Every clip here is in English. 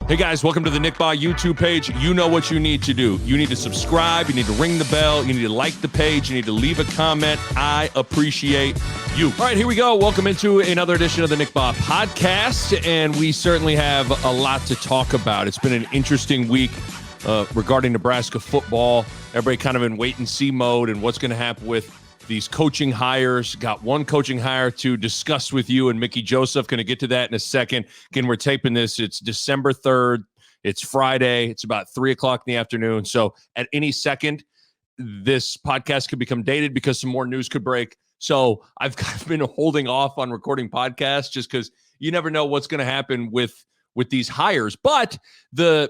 Hey guys, welcome to the Nick Bahe YouTube page. You know what you need to do. You need to subscribe, you need to ring the bell, you need to like the page, you need to leave a comment. I appreciate you. All right, here we go. Welcome into another edition of the Nick Bahe podcast, and we certainly have a lot to talk about. It's been an interesting week regarding Nebraska football. Everybody kind of in wait-and-see mode and what's going to happen with these coaching hires. Got one coaching hire to discuss with you and Mickey Joseph. Going to get to that in a second. Again, we're taping this. It's December 3rd. It's Friday. It's about 3 o'clock in the afternoon. So at any second, this podcast could become dated because some more news could break. So I've kind of been holding off on recording podcasts just because you never know what's going to happen with these hires. But the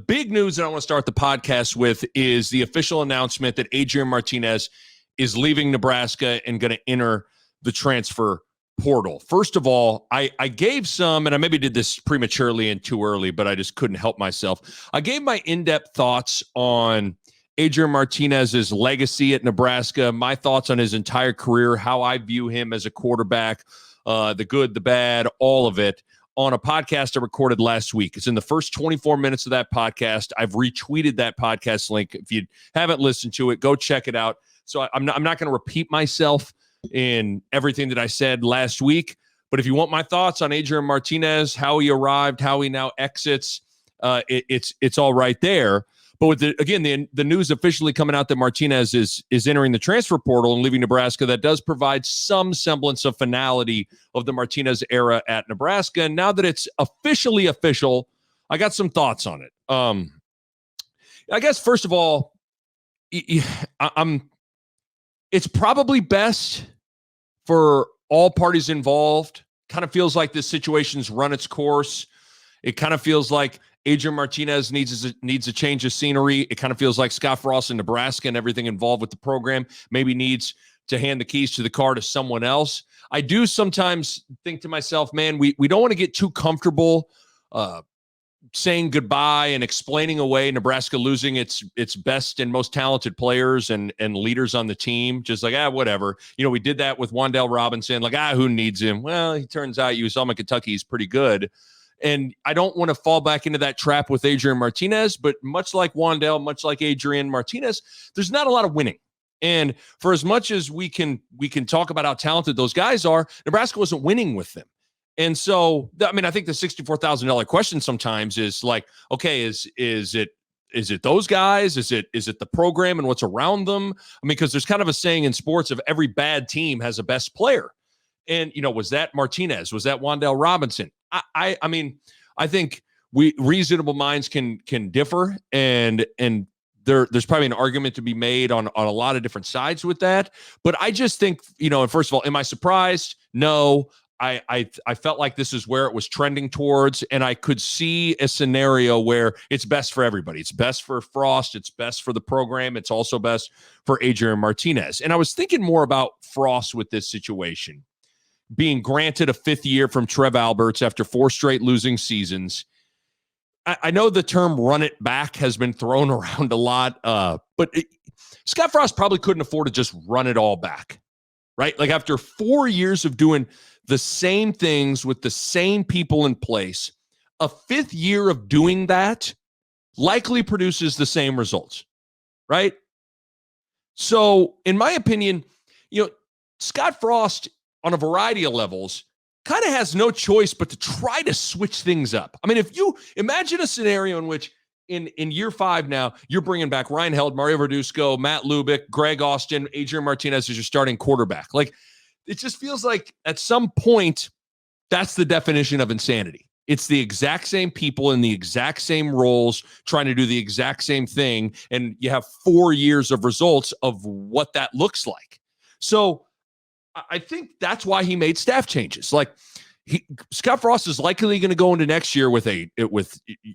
big news that I want to start the podcast with is the official announcement that Adrian Martinez is leaving Nebraska and going to enter the transfer portal. First of all, I gave some, and I maybe did this prematurely and too early, but I just couldn't help myself. I gave my in-depth thoughts on Adrian Martinez's legacy at Nebraska, my thoughts on his entire career, how I view him as a quarterback, the good, the bad, all of it, on a podcast I recorded last week. It's in the first 24 minutes of that podcast. I've retweeted that podcast link. If you haven't listened to it, go check it out. So I'm not going to repeat myself in everything that I said last week. But if you want my thoughts on Adrian Martinez, how he arrived, how he now exits, it's all right there. But with the news officially coming out that Martinez is entering the transfer portal and leaving Nebraska, that does provide some semblance of finality of the Martinez era at Nebraska. And now that it's officially official, I got some thoughts on it. I guess first of all, it's probably best for all parties involved. Kind of feels like this situation's run its course. It kind of feels like Adrian Martinez needs a change of scenery. It kind of feels like Scott Frost in Nebraska and everything involved with the program maybe needs to hand the keys to the car to someone else. I do sometimes think to myself, man, we don't want to get too comfortable saying goodbye and explaining away Nebraska losing its best and most talented players and leaders on the team. Just like, whatever. You know, we did that with Wan'Dale Robinson. Like, who needs him? Well, he turns out you saw him in Kentucky. He's pretty good. And I don't want to fall back into that trap with Adrian Martinez, but much like Wan'Dale, much like Adrian Martinez, there's not a lot of winning. And for as much as we can talk about how talented those guys are, Nebraska wasn't winning with them. And so, I mean, I think the $64,000 question sometimes is like, okay, is it those guys? Is it the program and what's around them? I mean, because there's kind of a saying in sports of every bad team has a best player. And, you know, was that Martinez? Was that Wan'Dale Robinson? I mean, I think reasonable minds can differ, and there's probably an argument to be made on a lot of different sides with that. But I just think, you know, and first of all, am I surprised? No. I felt like this is where it was trending towards, and I could see a scenario where it's best for everybody. It's best for Frost. It's best for the program. It's also best for Adrian Martinez. And I was thinking more about Frost with this situation, being granted a fifth year from Trev Alberts after 4 straight losing seasons. I know the term run it back has been thrown around a lot, but Scott Frost probably couldn't afford to just run it all back, right? Like after 4 years of doing the same things with the same people in place, a fifth year of doing that likely produces the same results, right? So in my opinion, you know, Scott Frost on a variety of levels kind of has no choice but to try to switch things up. I mean, if you imagine a scenario in which in year 5 now, you're bringing back Ryan Held, Mario Verduzco, Matt Lubick, Greg Austin, Adrian Martinez as your starting quarterback. Like, it just feels like at some point, that's the definition of insanity. It's the exact same people in the exact same roles trying to do the exact same thing. And you have 4 years of results of what that looks like. So I think that's why he made staff changes. Like Scott Frost is likely going to go into next year with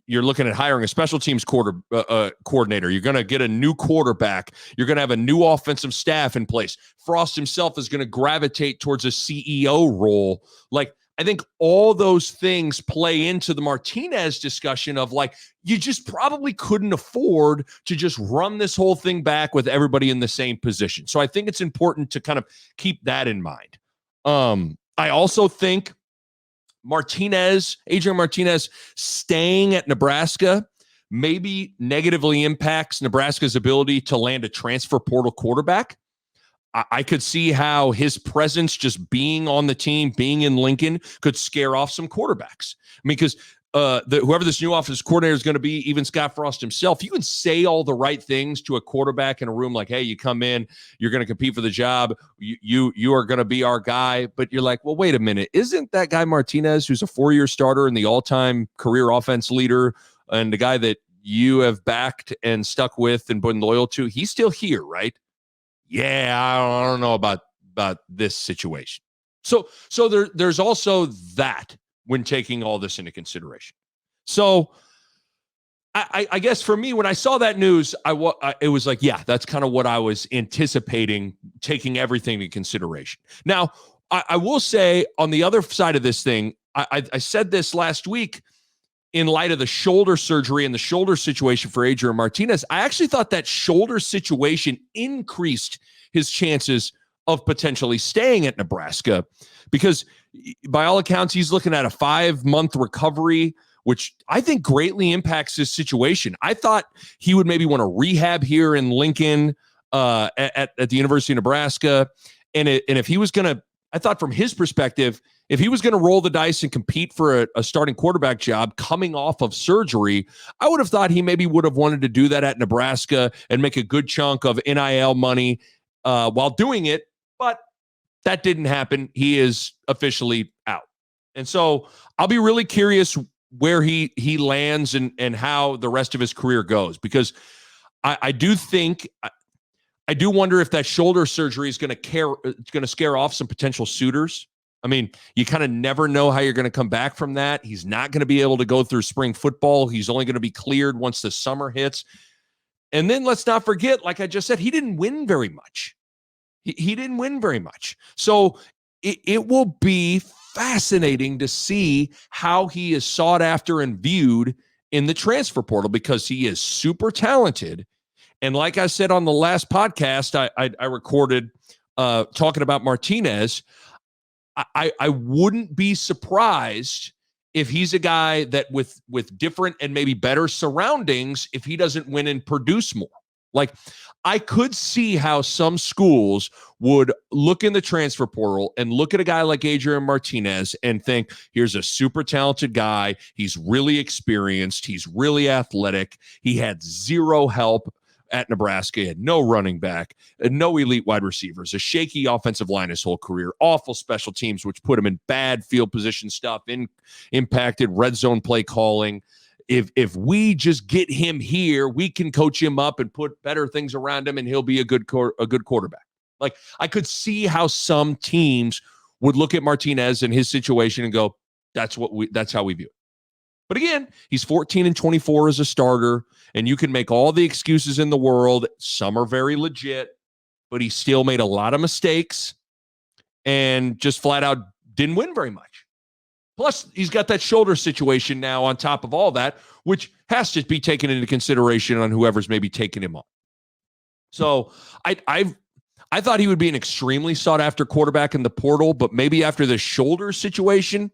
you're looking at hiring a special teams coordinator. You're going to get a new quarterback. You're going to have a new offensive staff in place. Frost himself is going to gravitate towards a CEO role. Like, I think all those things play into the Martinez discussion of like, you just probably couldn't afford to just run this whole thing back with everybody in the same position. So I think it's important to kind of keep that in mind. I also think Adrian Martinez staying at Nebraska maybe negatively impacts Nebraska's ability to land a transfer portal quarterback. I could see how his presence just being on the team, being in Lincoln, could scare off some quarterbacks. I mean, because whoever this new offensive coordinator is going to be, even Scott Frost himself, you can say all the right things to a quarterback in a room like, hey, you come in, you're going to compete for the job, you are going to be our guy. But you're like, well, wait a minute. Isn't that guy Martinez, who's a 4-year starter and the all-time career offense leader and the guy that you have backed and stuck with and been loyal to, he's still here, right? Yeah, I don't know about this situation. So there's also that when taking all this into consideration. So I guess for me, when I saw that news, it was like, yeah, that's kind of what I was anticipating, taking everything into consideration. Now, I will say on the other side of this thing, I said this last week, in light of the shoulder surgery and the shoulder situation for Adrian Martinez, I actually thought that shoulder situation increased his chances of potentially staying at Nebraska, because by all accounts, he's looking at a 5-month recovery, which I think greatly impacts his situation. I thought he would maybe want to rehab here in Lincoln at the University of Nebraska. And if he was going to, I thought from his perspective, if he was going to roll the dice and compete for a starting quarterback job coming off of surgery, I would have thought he maybe would have wanted to do that at Nebraska and make a good chunk of NIL money while doing it. But that didn't happen. He is officially out. And so I'll be really curious where he lands and how the rest of his career goes, because I do wonder if that shoulder surgery is going to scare off some potential suitors. I mean, you kind of never know how you're going to come back from that. He's not going to be able to go through spring football. He's only going to be cleared once the summer hits. And then let's not forget, like I just said, he didn't win very much. He didn't win very much. So it will be fascinating to see how he is sought after and viewed in the transfer portal, because he is super talented. And like I said on the last podcast I recorded talking about Martinez, I wouldn't be surprised if he's a guy that with different and maybe better surroundings, if he doesn't win and produce more. Like, I could see how some schools would look in the transfer portal and look at a guy like Adrian Martinez and think, here's a super talented guy. He's really experienced. He's really athletic. He had zero help at Nebraska. He had no running back, no elite wide receivers, a shaky offensive line his whole career, awful special teams, which put him in bad field position stuff, impacted red zone play calling. If we just get him here, we can coach him up and put better things around him, and he'll be a good quarterback. Like, I could see how some teams would look at Martinez and his situation and go, that's how we view it. But again, he's 14-24 as a starter, and you can make all the excuses in the world. Some are very legit, but he still made a lot of mistakes and just flat out didn't win very much. Plus, he's got that shoulder situation now on top of all that, which has to be taken into consideration on whoever's maybe taking him on. So I thought he would be an extremely sought-after quarterback in the portal, but maybe after the shoulder situation,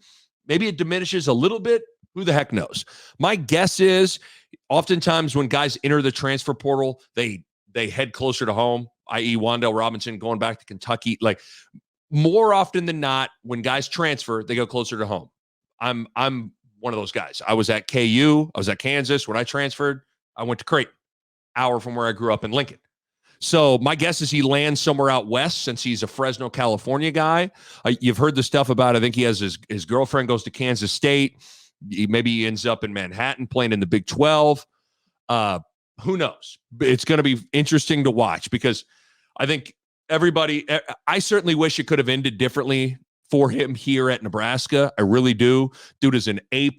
maybe it diminishes a little bit. Who the heck knows? My guess is oftentimes when guys enter the transfer portal, they head closer to home, i.e. Wan'Dale Robinson going back to Kentucky. Like, more often than not, when guys transfer, they go closer to home. I'm one of those guys. I was at KU. I was at Kansas. When I transferred, I went to Creighton, hour from where I grew up in Lincoln. So my guess is he lands somewhere out west, since he's a Fresno, California guy. You've heard the stuff about, I think he has his girlfriend goes to Kansas State. Maybe he ends up in Manhattan playing in the Big 12. Who knows? It's going to be interesting to watch, because I think I certainly wish it could have ended differently for him here at Nebraska. I really do. Dude is an A+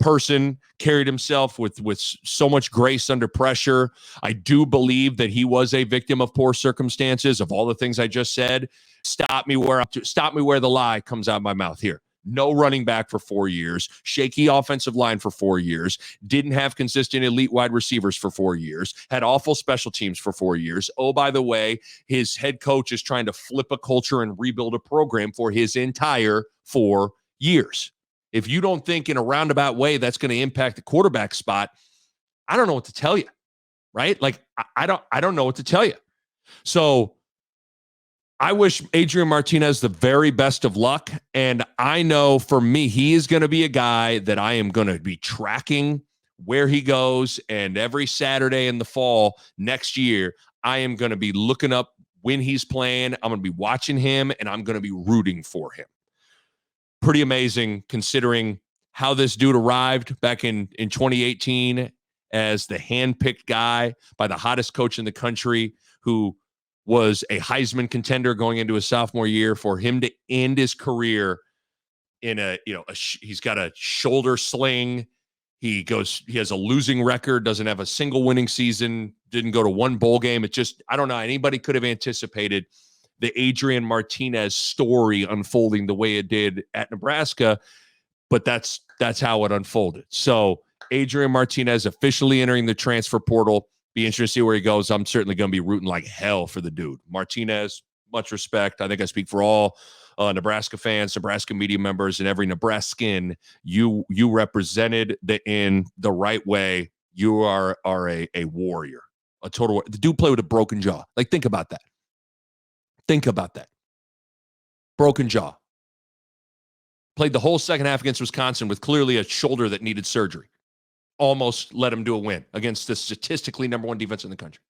person, carried himself with so much grace under pressure. I do believe that he was a victim of poor circumstances, of all the things I just said. Stop me where the lie comes out of my mouth here. No running back for 4 years, shaky offensive line for 4 years, didn't have consistent elite wide receivers for 4 years, had awful special teams for 4 years. Oh, by the way, his head coach is trying to flip a culture and rebuild a program for his entire 4 years. If you don't think in a roundabout way that's going to impact the quarterback spot, I don't know what to tell you, right? Like, I don't know what to tell you. So I wish Adrian Martinez the very best of luck. And I know for me, he is going to be a guy that I am going to be tracking where he goes. And every Saturday in the fall next year, I am going to be looking up when he's playing. I'm going to be watching him, and I'm going to be rooting for him. Pretty amazing considering how this dude arrived back in 2018 as the handpicked guy by the hottest coach in the country, who was a Heisman contender going into his sophomore year. For him to end his career in he's got a shoulder sling. He has a losing record, doesn't have a single winning season, didn't go to one bowl game. It just, I don't know, anybody could have anticipated the Adrian Martinez story unfolding the way it did at Nebraska, but that's how it unfolded. So Adrian Martinez officially entering the transfer portal. Be interested to see where he goes. I'm certainly going to be rooting like hell for the dude. Martinez, much respect. I think I speak for all Nebraska fans, Nebraska media members, and every Nebraskan. You represented in the right way. You are a warrior, a total. The dude played with a broken jaw. Like, think about that. Think about that. Broken jaw. Played the whole second half against Wisconsin with clearly a shoulder that needed surgery. Almost let him do a win against the statistically number one defense in the country.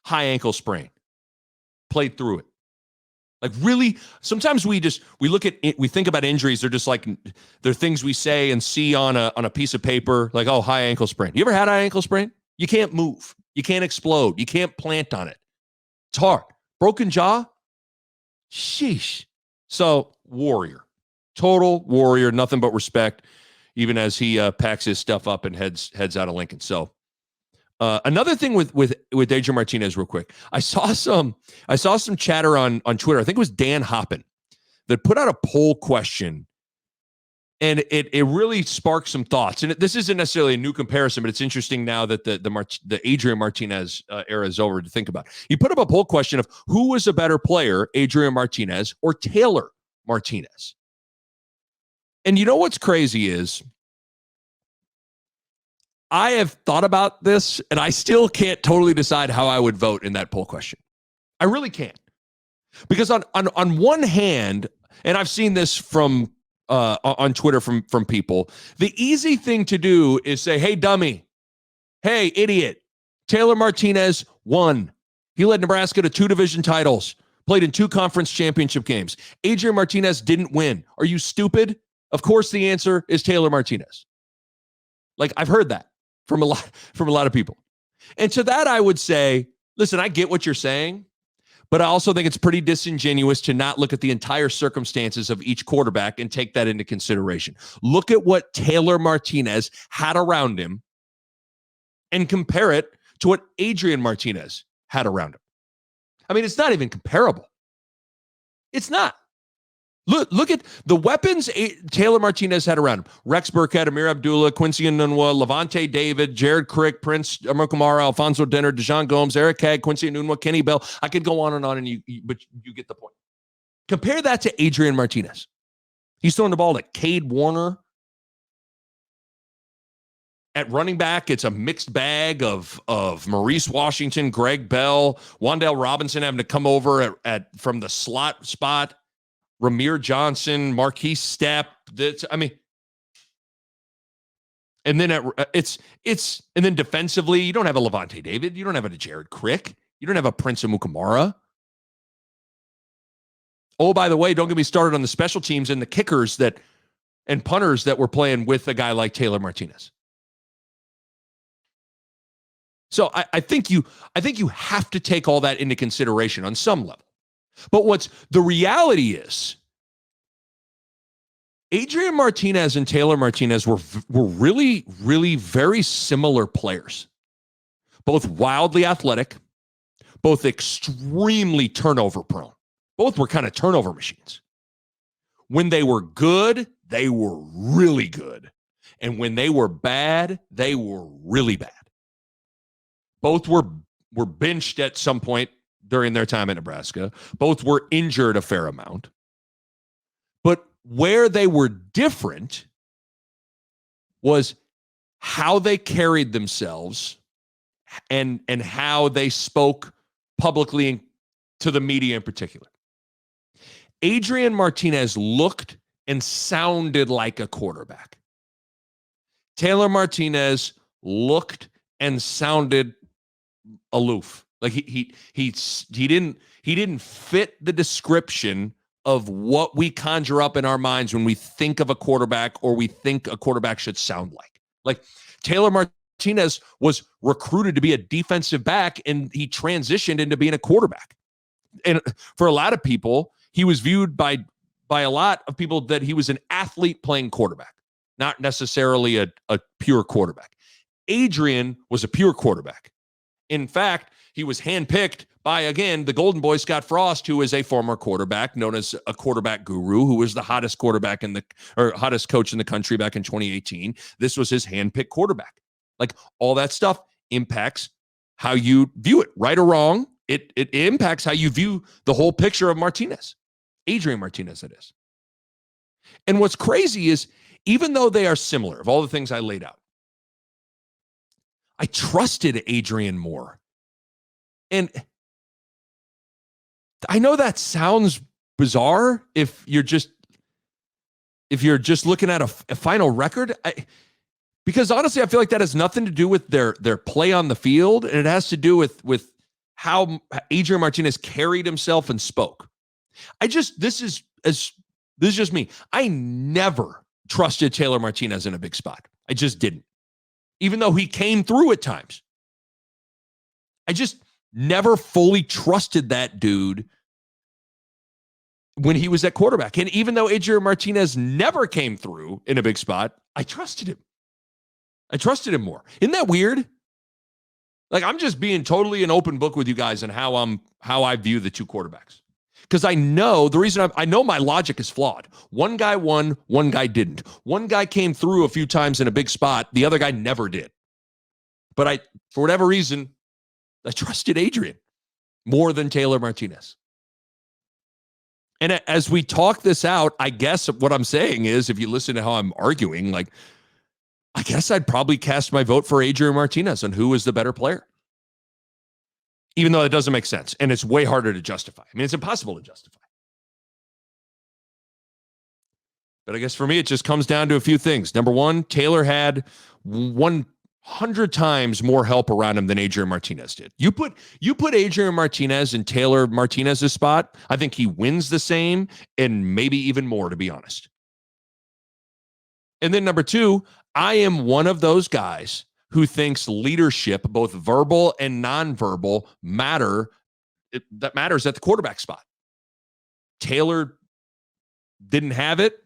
High ankle sprain. Played through it. Like, really, sometimes we look at it, we think about injuries. They're just like, they're things we say and see on a piece of paper, like, oh, high ankle sprain. You ever had high ankle sprain? You can't move. You can't explode. You can't plant on it. It's hard. Broken jaw? Sheesh. So, warrior. Total warrior. Nothing but respect, even as he packs his stuff up and heads out of Lincoln. So, another thing with Adrian Martinez, real quick, I saw some chatter on Twitter. I think it was Dan Hoppin that put out a poll question, and it really sparked some thoughts. And this isn't necessarily a new comparison, but it's interesting now that the Adrian Martinez era is over to think about. He put up a poll question of who was a better player, Adrian Martinez or Taylor Martinez. And you know what's crazy is, I have thought about this, and I still can't totally decide how I would vote in that poll question. I really can't. Because on one hand, and I've seen this from on Twitter from people, the easy thing to do is say, hey, dummy, hey, idiot, Taylor Martinez won. He led Nebraska to 2 division titles, played in 2 conference championship games. Adrian Martinez didn't win. Are you stupid? Of course the answer is Taylor Martinez. Like, I've heard that from a lot of people. And to that, I would say, listen, I get what you're saying, but I also think it's pretty disingenuous to not look at the entire circumstances of each quarterback and take that into consideration. Look at what Taylor Martinez had around him and compare it to what Adrian Martinez had around him. I mean, it's not even comparable. It's not. Look at the weapons Taylor Martinez had around him. Rex Burkhead, Amir Abdullah, Quincy Enunwa, Levante David, Jared Crick, Prince Amukamara, Alfonso Denner, Deshaun Gomes, Eric Hagg, Quincy Enunwa, Kenny Bell. I could go on, and but you get the point. Compare that to Adrian Martinez. He's throwing the ball to Cade Warner. At running back, it's a mixed bag of Maurice Washington, Greg Bell, Wan'Dale Robinson having to come over from the slot spot. Ramir Johnson, Marquise Stepp. And then and then defensively, you don't have a Levante David, you don't have a Jared Crick, you don't have a Prince Amukamara. Oh, by the way, don't get me started on the special teams and the kickers and punters that were playing with a guy like Taylor Martinez. So I think you have to take all that into consideration on some level. But the reality is, Adrian Martinez and Taylor Martinez were really, really very similar players. Both wildly athletic, both extremely turnover prone. Both were kind of turnover machines. When they were good, they were really good. And when they were bad, they were really bad. Both were benched at some point during their time at Nebraska. Both were injured a fair amount. But Where they were different was how they carried themselves and how they spoke publicly to the media in particular. Adrian Martinez looked and sounded like a quarterback. Taylor Martinez looked and sounded aloof. Like he didn't fit the description of what we conjure up in our minds when we think of a quarterback or we think a quarterback should sound like. Like Taylor Martinez was recruited to be a defensive back and he transitioned into being a quarterback. And for a lot of people, he was viewed by a lot of people that he was an athlete playing quarterback, not necessarily a pure quarterback. Adrian was a pure quarterback. In fact, he was handpicked by, again, the Golden Boy, Scott Frost, who is a former quarterback, known as a quarterback guru, who was the hottest quarterback hottest coach in the country back in 2018. This was his handpicked quarterback. Like, all that stuff impacts how you view it, right or wrong. It impacts how you view the whole picture of Martinez, Adrian Martinez, it is. And what's crazy is, even though they are similar, of all the things I laid out, I trusted Adrian more. And I know that sounds bizarre if you're just looking at a final record. Because honestly, I feel like that has nothing to do with their play on the field, and it has to do with how Adrian Martinez carried himself and spoke. This is just me. I never trusted Taylor Martinez in a big spot. I just didn't. Even though he came through at times. I just never fully trusted that dude when he was at quarterback. And even though Adrian Martinez never came through in a big spot, I trusted him. I trusted him more. Isn't that weird? Like, I'm just being totally an open book with you guys on how I view the two quarterbacks. Because I know the reason I know my logic is flawed. One guy won, one guy didn't. One guy came through a few times in a big spot. The other guy never did. But for whatever reason, I trusted Adrian more than Taylor Martinez. And as we talk this out, I guess what I'm saying is, if you listen to how I'm arguing, like, I guess I'd probably cast my vote for Adrian Martinez on who is the better player. Even though it doesn't make sense. And it's way harder to justify. I mean, it's impossible to justify. But I guess for me, it just comes down to a few things. Number one, Taylor had 100 times more help around him than Adrian Martinez did. You put Adrian Martinez in Taylor Martinez's spot, I think he wins the same and maybe even more, to be honest. And then number two, I am one of those guys who thinks leadership, both verbal and nonverbal, matters at the quarterback spot. Taylor didn't have it.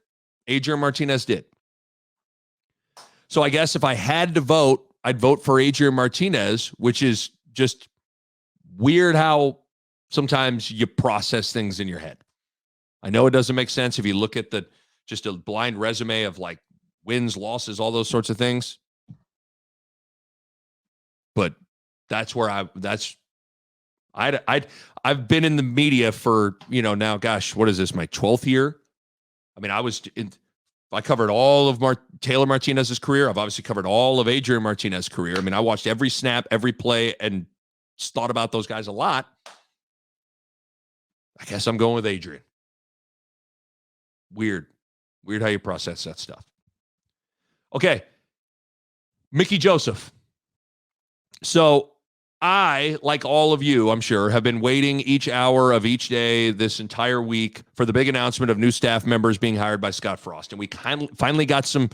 Adrian Martinez did. So I guess if I had to vote, I'd vote for Adrian Martinez, which is just weird how sometimes you process things in your head. I know it doesn't make sense if you look at just a blind resume of like wins, losses, all those sorts of things. But that's where I've been in the media for, now, gosh, what is this, my 12th year? I mean, I covered all of Taylor Martinez's career. I've obviously covered all of Adrian Martinez's career. I mean, I watched every snap, every play, and thought about those guys a lot. I guess I'm going with Adrian. Weird how you process that stuff. Okay. Mickey Joseph. So I, like all of you, I'm sure, have been waiting each hour of each day this entire week for the big announcement of new staff members being hired by Scott Frost. And we finally got some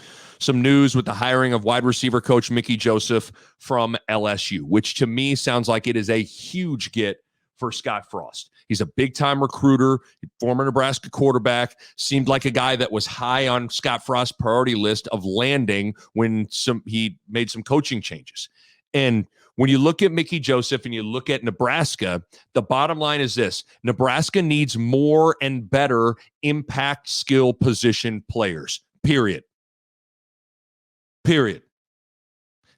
news with the hiring of wide receiver coach Mickey Joseph from LSU, which to me sounds like it is a huge get for Scott Frost. He's a big-time recruiter, former Nebraska quarterback, seemed like a guy that was high on Scott Frost's priority list of landing when he made some coaching changes. And when you look at Mickey Joseph and you look at Nebraska, the bottom line is this: Nebraska needs more and better impact skill position players, period.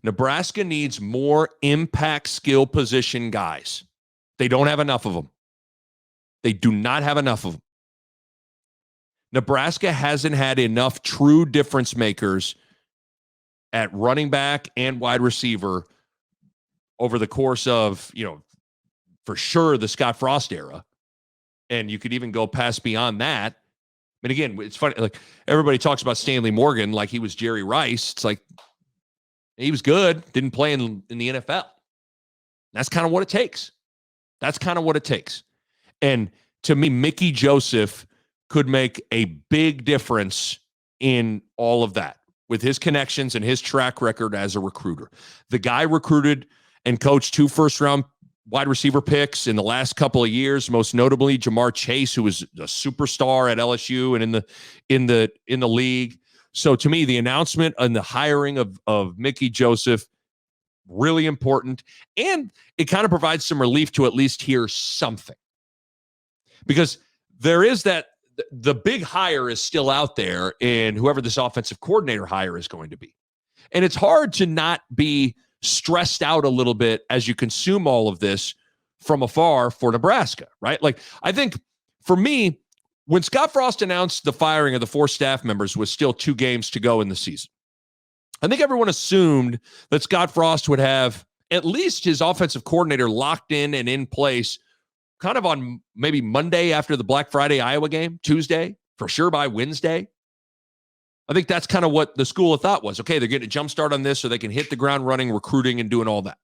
Nebraska needs more impact skill position guys. They don't have enough of them. They do not have enough of them. Nebraska hasn't had enough true difference makers at running back and wide receiver over the course of, for sure the Scott Frost era. And you could even go past beyond that. And again, it's funny, like everybody talks about Stanley Morgan like he was Jerry Rice. It's like he was good, didn't play in the NFL. That's kind of what it takes. And to me, Mickey Joseph could make a big difference in all of that with his connections and his track record as a recruiter. The guy recruited and coached 2 first-round wide receiver picks in the last couple of years, most notably Jamar Chase, who was a superstar at LSU and in the league. So to me, the announcement and the hiring of Mickey Joseph, really important. And it kind of provides some relief to at least hear something. Because there is that the big hire is still out there in whoever this offensive coordinator hire is going to be. And it's hard to not be stressed out a little bit as you consume all of this from afar for Nebraska, right? Like, I think for me, when Scott Frost announced the firing of the 4 staff members with still 2 games to go in the season, I think everyone assumed that Scott Frost would have at least his offensive coordinator locked in and in place kind of on maybe Monday after the Black Friday Iowa game, Tuesday, for sure by Wednesday. I think that's kind of what the school of thought was. Okay, they're getting a jump start on this so they can hit the ground running, recruiting, and doing all that.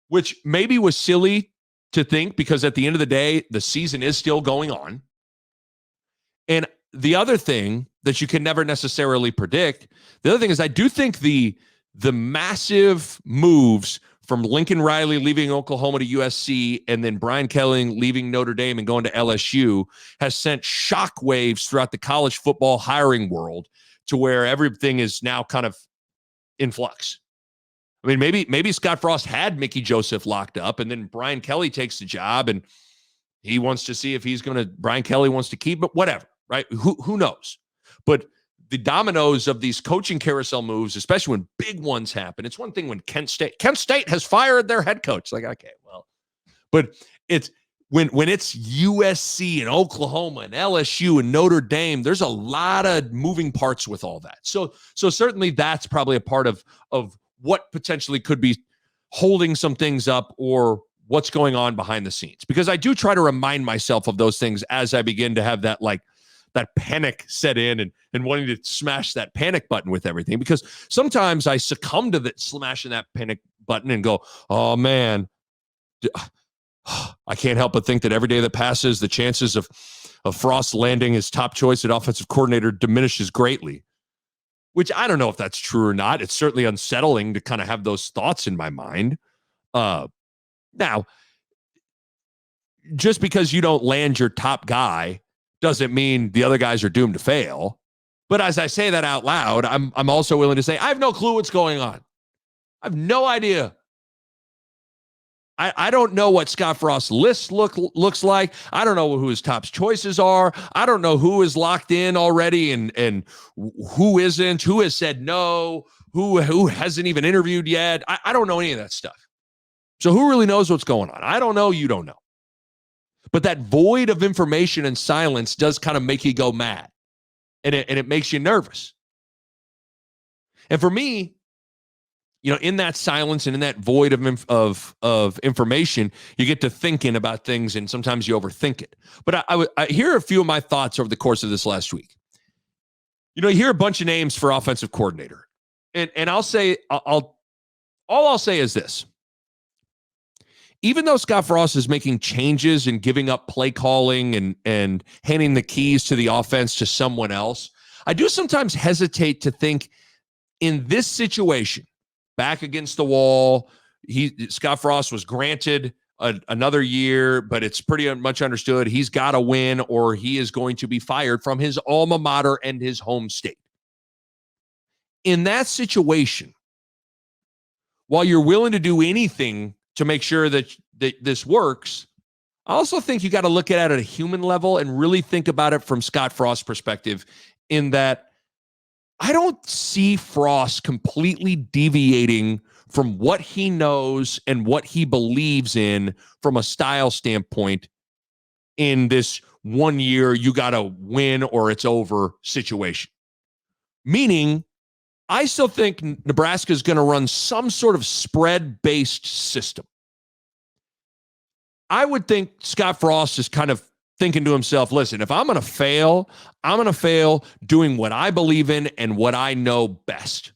Which maybe was silly to think because at the end of the day, the season is still going on. And the other thing that you can never necessarily predict, the other thing is I do think the massive moves from Lincoln Riley leaving Oklahoma to USC and then Brian Kelly leaving Notre Dame and going to LSU has sent shockwaves throughout the college football hiring world to where everything is now kind of in flux. I mean, maybe Scott Frost had Mickey Joseph locked up and then Brian Kelly takes the job and he wants to see if Brian Kelly wants to keep it, whatever, right? Who knows? But the dominoes of these coaching carousel moves, especially when big ones happen. It's one thing when Kent State has fired their head coach. Like, okay, well, but it's when it's USC and Oklahoma and LSU and Notre Dame, there's a lot of moving parts with all that. So certainly that's probably a part of what potentially could be holding some things up or what's going on behind the scenes. Because I do try to remind myself of those things as I begin to have that panic set in and wanting to smash that panic button with everything, because sometimes I succumb to that smashing that panic button and go, oh man, I can't help but think that every day that passes, the chances of Frost landing his top choice at offensive coordinator diminishes greatly, which I don't know if that's true or not. It's certainly unsettling to kind of have those thoughts in my mind. Now, just because you don't land your top guy doesn't mean the other guys are doomed to fail. But as I say that out loud, I'm also willing to say I have no clue what's going on. I have no idea. I don't know what Scott Frost's list looks like. I don't know who his top choices are. I don't know who is locked in already and who isn't, who has said no, who hasn't even interviewed yet. I don't know any of that stuff. So who really knows what's going on? I don't know. You don't know. But that void of information and silence does kind of make you go mad. And it makes you nervous. And for me, in that silence and in that void of information, you get to thinking about things and sometimes you overthink it. But I hear a few of my thoughts over the course of this last week. You hear a bunch of names for offensive coordinator. And I'll say, all I'll say is this. Even though Scott Frost is making changes and giving up play calling and handing the keys to the offense to someone else, I do sometimes hesitate to think in this situation, back against the wall, Scott Frost was granted another year, but it's pretty much understood he's got to win or he is going to be fired from his alma mater and his home state. In that situation, while you're willing to do anything to make sure that this works, I also think you got to look at it at a human level and really think about it from Scott Frost's perspective, in that I don't see Frost completely deviating from what he knows and what he believes in from a style standpoint in this 1 year, you got to win or it's over situation. Meaning, I still think Nebraska is going to run some sort of spread-based system. I would think Scott Frost is kind of thinking to himself, listen, if I'm going to fail, I'm going to fail doing what I believe in and what I know best.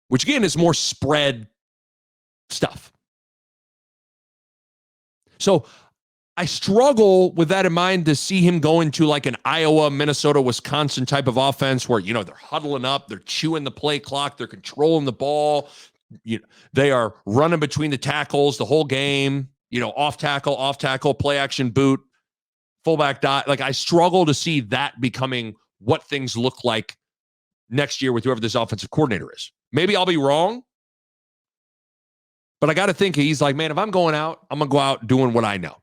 Which, again, is more spread stuff. So I struggle with that in mind to see him go into like an Iowa, Minnesota, Wisconsin type of offense where, they're huddling up, they're chewing the play clock, they're controlling the ball. They are running between the tackles the whole game, off tackle, play action boot, fullback dot. Like, I struggle to see that becoming what things look like next year with whoever this offensive coordinator is. Maybe I'll be wrong, but I got to think he's like, man, if I'm going out, I'm going to go out doing what I know.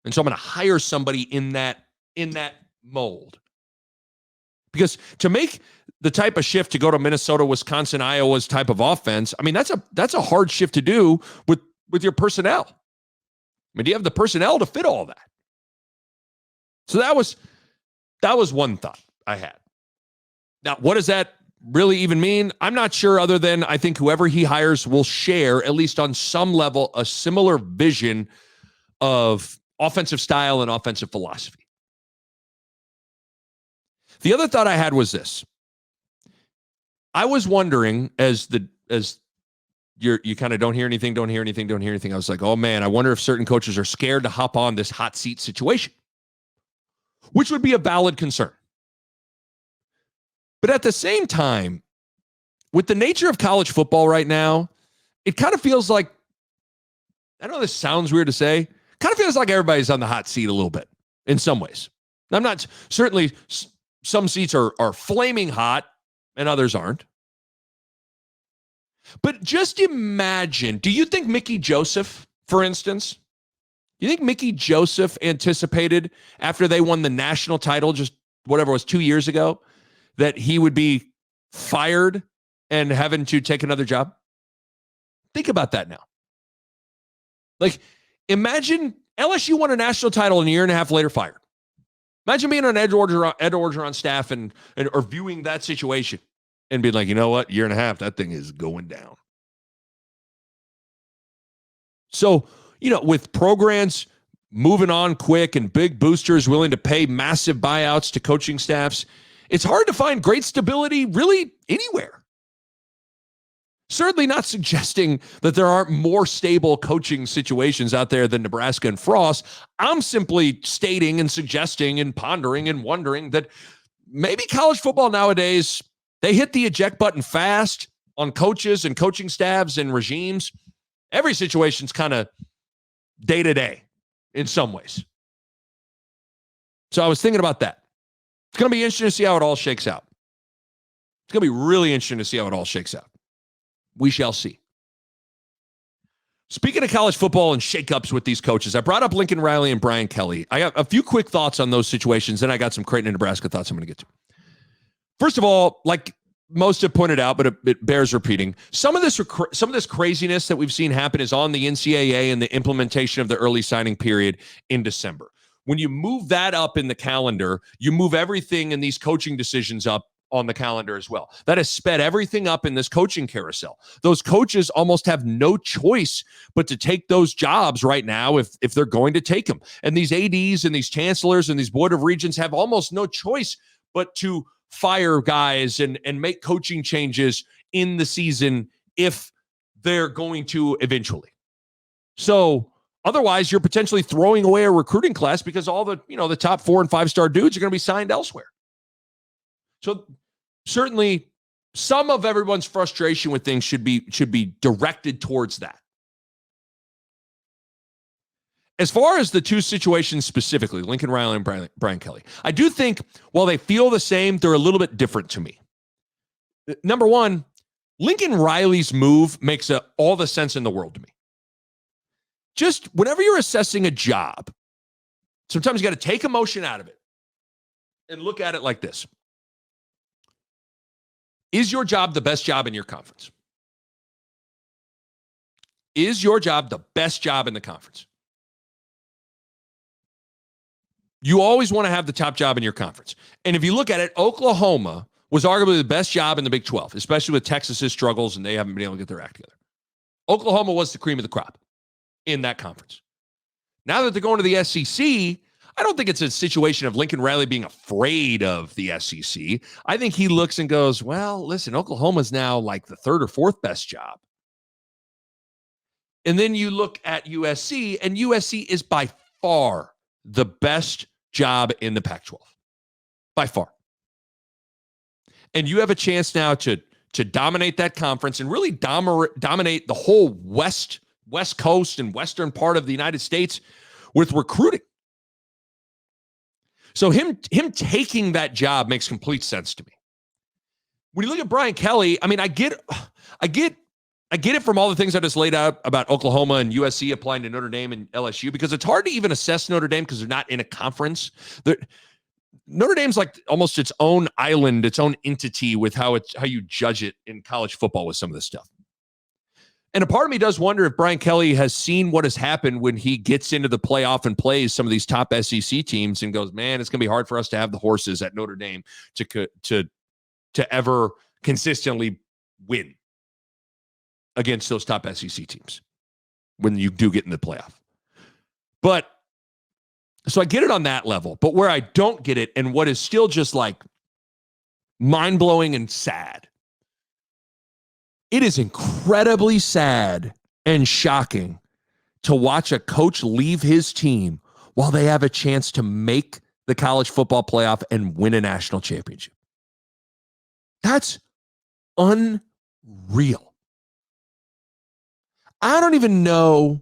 And so I'm going to hire somebody in that mold. Because to make the type of shift to go to Minnesota, Wisconsin, Iowa's type of offense, I mean, that's a hard shift to do with your personnel. I mean, do you have the personnel to fit all that? So that was one thought I had. Now, what does that really even mean? I'm not sure, other than I think whoever he hires will share, at least on some level, a similar vision of offensive style and offensive philosophy. The other thought I had was this. I was wondering, as you kind of don't hear anything. I was like, oh man, I wonder if certain coaches are scared to hop on this hot seat situation, which would be a valid concern. But at the same time, with the nature of college football right now, it kind of feels like, I know this sounds weird to say, kind of feels like everybody's on the hot seat a little bit in some ways. I'm not, certainly some seats are flaming hot and others aren't. But just imagine, do you think Mickey Joseph, for instance, do you think Mickey Joseph anticipated after they won the national title just whatever it was 2 years ago that he would be fired and having to take another job? Think about that now. Like, imagine LSU won a national title and a year and a half later fired. Imagine being on Ed Orgeron staff and or viewing that situation and being like, you know what, year and a half, that thing is going down. So, with programs moving on quick and big boosters willing to pay massive buyouts to coaching staffs, it's hard to find great stability really anywhere. Certainly not suggesting that there aren't more stable coaching situations out there than Nebraska and Frost. I'm simply stating and suggesting and pondering and wondering that maybe college football nowadays, they hit the eject button fast on coaches and coaching staffs and regimes. Every situation's kind of day to day in some ways. So I was thinking about that. It's going to be interesting to see how it all shakes out. It's going to be really interesting to see how it all shakes out. We shall see. Speaking of college football and shakeups with these coaches, I brought up Lincoln Riley and Brian Kelly. I got a few quick thoughts on those situations, then I got some Creighton and Nebraska thoughts I'm going to get to. First of all, like most have pointed out, but it bears repeating, some of this craziness that we've seen happen is on the NCAA and the implementation of the early signing period in December. When you move that up in the calendar, you move everything in these coaching decisions up on the calendar as well. That has sped everything up in this coaching carousel. Those coaches almost have no choice but to take those jobs right now if they're going to take them. And these ADs and these chancellors and these board of regents have almost no choice but to fire guys and make coaching changes in the season if they're going to eventually. So otherwise, you're potentially throwing away a recruiting class because all the top 4 and 5-star dudes are going to be signed elsewhere. So certainly some of everyone's frustration with things should be directed towards that. As far as the two situations specifically, Lincoln Riley and Brian Kelly, I do think while they feel the same, they're a little bit different to me. Number one, Lincoln Riley's move makes all the sense in the world to me. Just whenever you're assessing a job, sometimes you got to take emotion out of it and look at it like this. Is your job the best job in your conference? Is your job the best job in the conference? You always want to have the top job in your conference. And if you look at it, Oklahoma was arguably the best job in the Big 12, especially with Texas's struggles, and they haven't been able to get their act together. Oklahoma was the cream of the crop in that conference. Now that they're going to the SEC, I don't think it's a situation of Lincoln Riley being afraid of the SEC. I think he looks and goes, well, listen, Oklahoma's now like the third or fourth best job. And then you look at USC, and USC is by far the best job in the Pac-12. By far. And you have a chance now to dominate that conference and really dominate the whole West Coast and western part of the United States with recruiting. So him taking that job makes complete sense to me. When you look at Brian Kelly, I mean, I get it from all the things I just laid out about Oklahoma and USC applying to Notre Dame and LSU, because it's hard to even assess Notre Dame because they're not in a conference. Notre Dame's like almost its own island, its own entity with how you judge it in college football with some of this stuff. And a part of me does wonder if Brian Kelly has seen what has happened when he gets into the playoff and plays some of these top SEC teams and goes, man, it's going to be hard for us to have the horses at Notre Dame to ever consistently win against those top SEC teams when you do get in the playoff. But so I get it on that level, but where I don't get it and what is still just like mind-blowing and sad, it is incredibly sad and shocking to watch a coach leave his team while they have a chance to make the college football playoff and win a national championship. That's unreal. I don't even know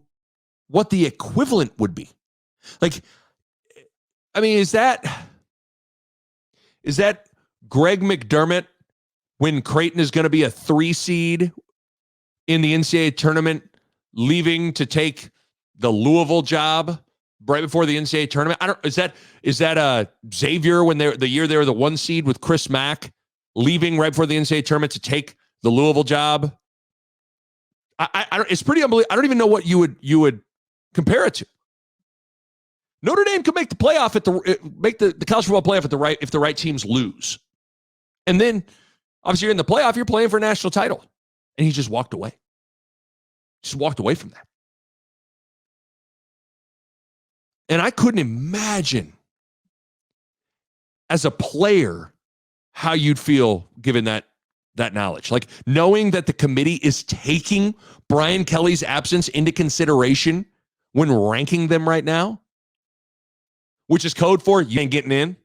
what the equivalent would be. Like, I mean, is that Greg McDermott when Creighton is going to be a 3 seed in the NCAA tournament, leaving to take the Louisville job right before the NCAA tournament? Is that Xavier when the year they were the 1 seed with Chris Mack, leaving right before the NCAA tournament to take the Louisville job? It's pretty unbelievable. I don't even know what you would compare it to. Notre Dame could make the playoff make the college football playoff if the right teams lose. And then obviously you're in the playoff, you're playing for a national title. And he just walked away. Just walked away from that. And I couldn't imagine as a player how you'd feel given that knowledge. Like knowing that the committee is taking Brian Kelly's absence into consideration when ranking them right now, which is code for you ain't getting in.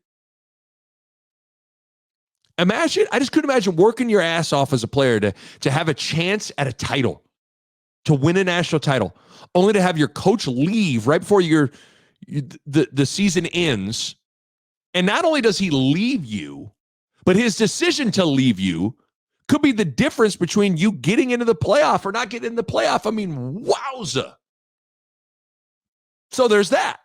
Imagine, I just couldn't imagine working your ass off as a player to have a chance at a title, to win a national title, only to have your coach leave right before the season ends. And not only does he leave you, but his decision to leave you could be the difference between you getting into the playoff or not getting in the playoff. I mean, wowza. So there's that.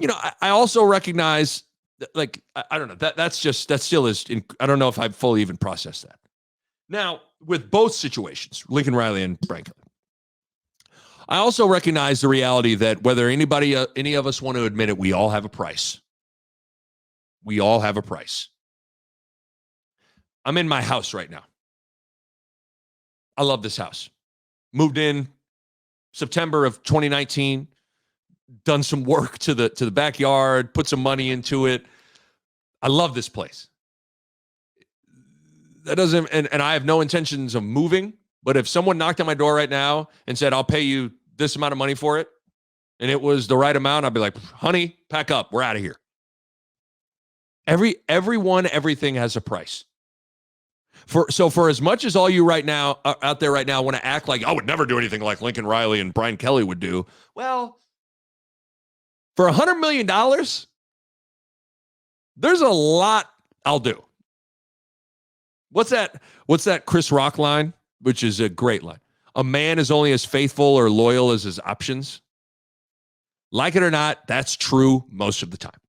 You know, I also recognize that, like, I don't know, that still is, I don't know if I've fully even processed that. Now, with both situations, Lincoln Riley and Brian Kelly, I also recognize the reality that whether any of us want to admit it, we all have a price. We all have a price. I'm in my house right now. I love this house. Moved in September of 2019. Done some work to the backyard, put some money into it. I love this place. That doesn't, and I have no intentions of moving, but if someone knocked on my door right now and said, I'll pay you this amount of money for it, and it was the right amount, I'd be like, honey, pack up. We're out of here. Everything has a price. For as much as all you right now out there right now want to act like I would never do anything like Lincoln Riley and Brian Kelly would do, well, for $100 million, there's a lot I'll do. What's that Chris Rock line, which is a great line? A man is only as faithful or loyal as his options. Like it or not, that's true most of the time.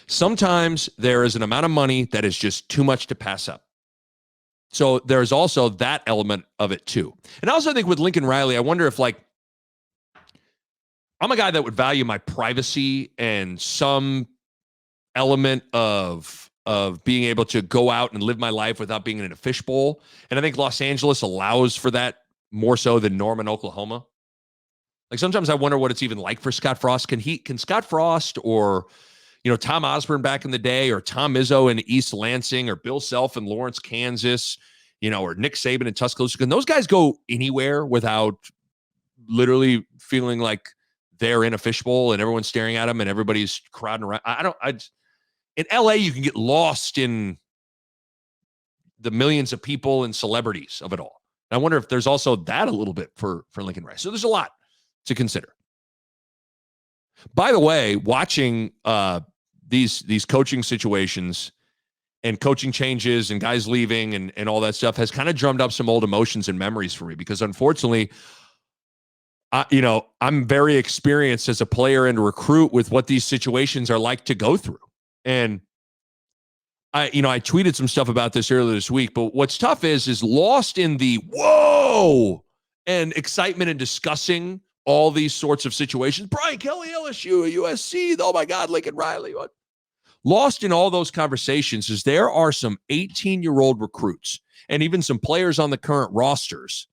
Sometimes there is an amount of money that is just too much to pass up. So there's also that element of it too. And I also think with Lincoln Riley, I wonder if I'm a guy that would value my privacy and some element of being able to go out and live my life without being in a fishbowl. And I think Los Angeles allows for that more so than Norman, Oklahoma. Like sometimes I wonder what it's even like for Scott Frost. Can Scott Frost or, Tom Osborne back in the day, or Tom Izzo in East Lansing, or Bill Self in Lawrence, Kansas, or Nick Saban in Tuscaloosa, can those guys go anywhere without literally feeling like they're in a fishbowl and everyone's staring at them and everybody's crowding around? In LA, you can get lost in the millions of people and celebrities of it all. And I wonder if there's also that a little bit for Lincoln Rice. So there's a lot to consider. By the way, watching these coaching situations and coaching changes and guys leaving and all that stuff has kind of drummed up some old emotions and memories for me, because unfortunately, I'm very experienced as a player and a recruit with what these situations are like to go through. And I tweeted some stuff about this earlier this week, but what's tough is lost in the whoa and excitement and discussing all these sorts of situations. Brian Kelly, LSU, USC, oh my God, Lincoln Riley. What? Lost in all those conversations is there are some 18-year-old recruits and even some players on the current rosters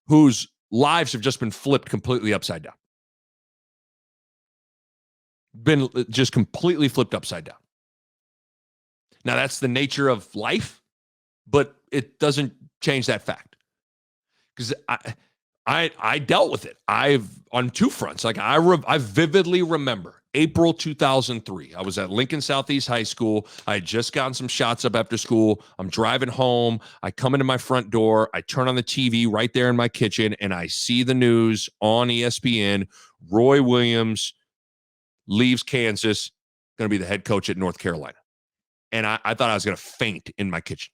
whose lives have just been flipped completely upside down. Been just completely flipped upside down. Now, that's the nature of life, but it doesn't change that fact. Because I dealt with it. On two fronts. Like I vividly remember April 2003. I was at Lincoln Southeast High School. I had just gotten some shots up after school. I'm driving home. I come into my front door. I turn on the TV right there in my kitchen, and I see the news on ESPN. Roy Williams leaves Kansas, going to be the head coach at North Carolina. And I thought I was going to faint in my kitchen.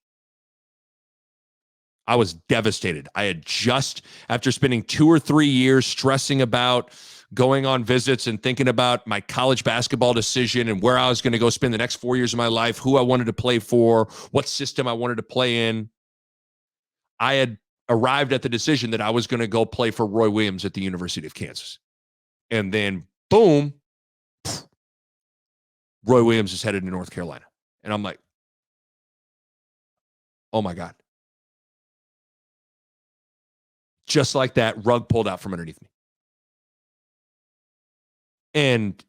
I was devastated. I had just, after spending 2 or 3 years stressing about going on visits and thinking about my college basketball decision and where I was going to go spend the next 4 years of my life, who I wanted to play for, what system I wanted to play in, I had arrived at the decision that I was going to go play for Roy Williams at the University of Kansas. And then, boom, Roy Williams is headed to North Carolina. And I'm like, oh my God. Just like that, rug pulled out from underneath me. And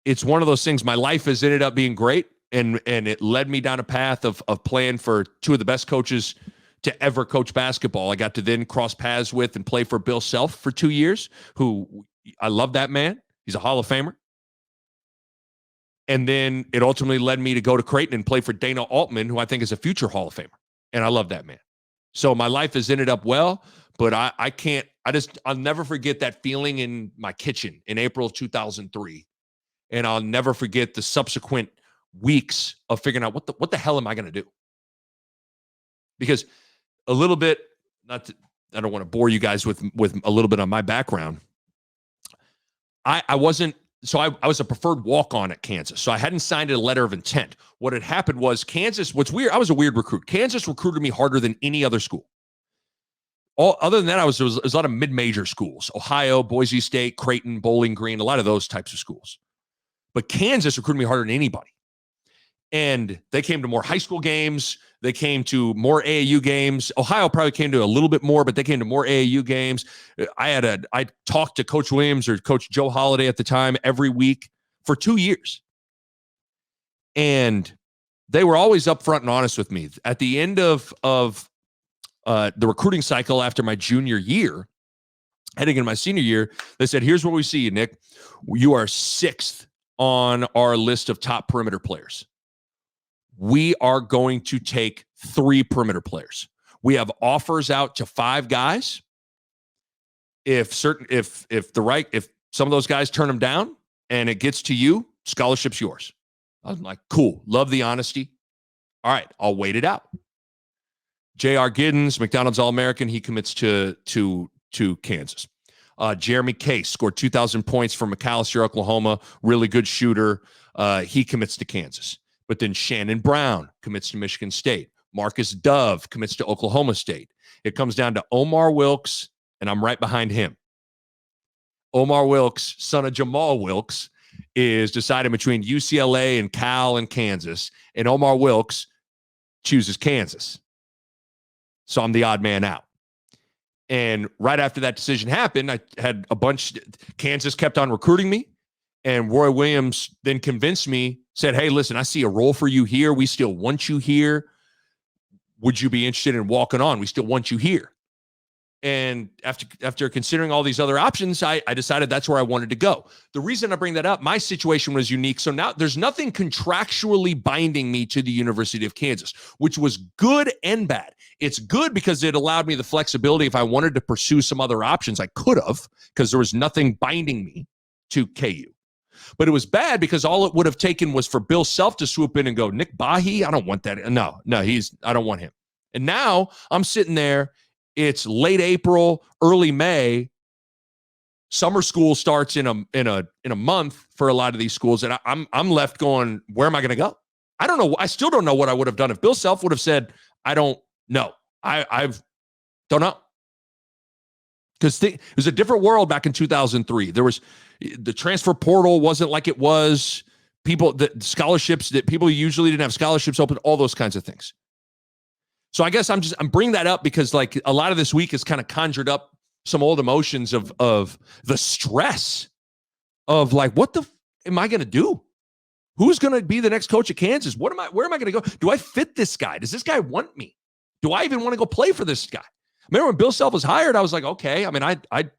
it's one of those things. My life has ended up being great, and it led me down a path of playing for two of the best coaches to ever coach basketball. I got to then cross paths with and play for Bill Self for 2 years, who I love that man. He's a Hall of Famer. And then it ultimately led me to go to Creighton and play for Dana Altman, who I think is a future Hall of Famer. And I love that man. So my life has ended up well, but I'll never forget that feeling in my kitchen in April of 2003. And I'll never forget the subsequent weeks of figuring out what the hell am I going to do? Because a little bit, I don't want to bore you guys with a little bit on my background. I was a preferred walk-on at Kansas. So I hadn't signed a letter of intent. What had happened was Kansas, what's weird, I was a weird recruit. Kansas recruited me harder than any other school. Other than that, there was a lot of mid-major schools. Ohio, Boise State, Creighton, Bowling Green, a lot of those types of schools. But Kansas recruited me harder than anybody. And they came to more high school games. They came to more AAU games. Ohio probably came to a little bit more, but they came to more AAU games. I talked to Coach Williams or Coach Joe Holiday at the time every week for 2 years. And they were always upfront and honest with me. At the end of the recruiting cycle after my junior year, heading into my senior year, they said, here's what we see you, Nick. You are 6th on our list of top perimeter players. We are going to take 3 perimeter players. We have offers out to 5 guys. If some of those guys turn them down and it gets to you, scholarship's yours. I was like, cool. Love the honesty. All right, I'll wait it out. J.R. Giddens, McDonald's All-American, he commits to Kansas. Jeremy Case scored 2,000 points for McAllister, Oklahoma. Really good shooter. He commits to Kansas. But then Shannon Brown commits to Michigan State. Marcus Dove commits to Oklahoma State. It comes down to Omar Wilkes, and I'm right behind him. Omar Wilkes, son of Jamal Wilkes, is deciding between UCLA and Cal and Kansas, and Omar Wilkes chooses Kansas. So I'm the odd man out. And right after that decision happened, I had Kansas kept on recruiting me, and Roy Williams then convinced me, said, hey, listen, I see a role for you here. We still want you here. Would you be interested in walking on? We still want you here. And after considering all these other options, I decided that's where I wanted to go. The reason I bring that up, my situation was unique. So now there's nothing contractually binding me to the University of Kansas, which was good and bad. It's good because it allowed me the flexibility. If I wanted to pursue some other options, I could have, because there was nothing binding me to KU. But it was bad because all it would have taken was for Bill Self to swoop in and go, Nick Bahe, I don't want that. No, I don't want him. And now I'm sitting there. It's late April, early May. Summer school starts in a month for a lot of these schools, and I'm left going, where am I going to go? I don't know. I still don't know what I would have done if Bill Self would have said, I don't know. I don't know. Because it was a different world back in 2003. There was the transfer portal wasn't like it was. Scholarships that people usually didn't have scholarships open, all those kinds of things. So I guess I'm bringing that up because like a lot of this week has kind of conjured up some old emotions of the stress of like, what am I going to do? Who's going to be the next coach at Kansas? Where am I going to go? Do I fit this guy? Does this guy want me? Do I even want to go play for this guy? Remember when Bill Self was hired, I was like, okay. I mean, I